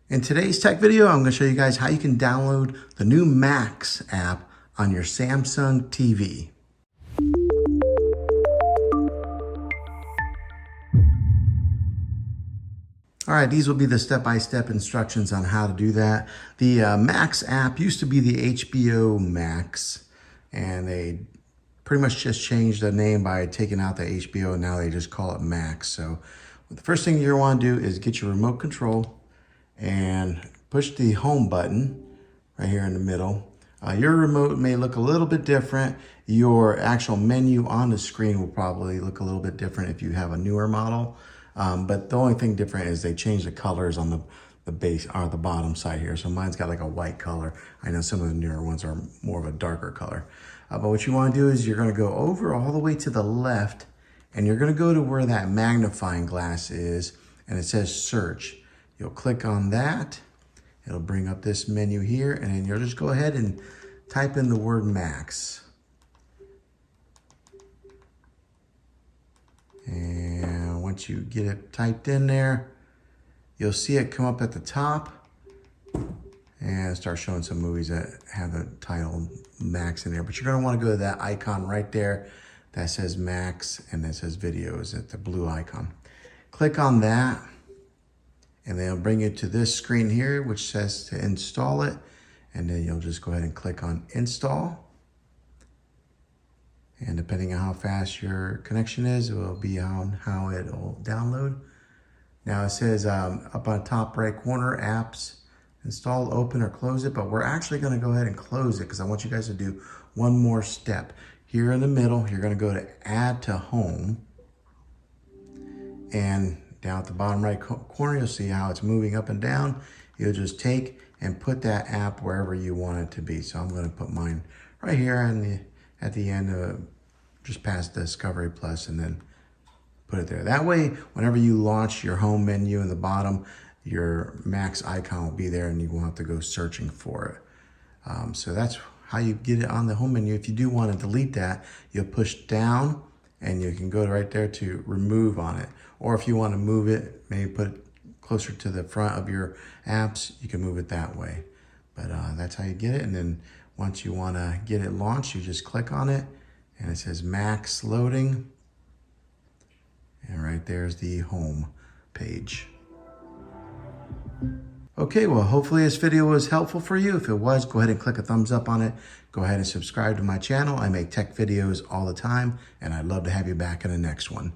In today's tech video, I'm going to show you guys how you can download the new Max app on your Samsung TV. All right, these will be the step-by-step instructions on how to do that. The Max app used to be the HBO Max, and they pretty much just changed the name by taking out the HBO, and now they just call it Max. So the first thing you're going to want to do is get your remote control and push the home button right here in the middle. Your remote may look a little bit different. Your actual menu on the screen will probably look a little bit different if you have a newer model. But the only thing different is they changed the colors on the base or the bottom side here. So mine's got like a white color. I know some of the newer ones are more of a darker color. But what you want to do is you're going to go over all the way to the left, and you're going to go to where that magnifying glass is, and it says search. You'll click on that. It'll bring up this menu here, and then you'll just go ahead and type in the word Max. And once you get it typed in there, you'll see it come up at the top and start showing some movies that have the title Max in there. But you're going to want to go to that icon right there that says Max and that says videos at the blue icon. Click on that, and then it'll bring you to this screen here, which says to install it. And then you'll just go ahead and click on install. And depending on how fast your connection is, it will be on how it'll download. Now it says up on top right corner, apps, install, open, or close it. But we're actually going to go ahead and close it because I want you guys to do one more step. Here in the middle, you're going to go to add to home. And down at the bottom right corner, you'll see how it's moving up and down. You'll just take and put that app wherever you want it to be. So I'm going to put mine right here at the end of just past Discovery Plus, and then put it there. That way, whenever you launch your home menu in the bottom, your Max icon will be there and you won't have to go searching for it. So that's how you get it on the home menu. If you do want to delete that, you'll push down and you can go right there to remove on it. Or if you want to move it, maybe put it closer to the front of your apps, you can move it that way. But that's how you get it. And then once you want to get it launched, you just click on it and it says Max loading. And right there's the home page. Okay, well, hopefully this video was helpful for you. If it was, go ahead and click a thumbs up on it. Go ahead and subscribe to my channel. I make tech videos all the time, and I'd love to have you back in the next one.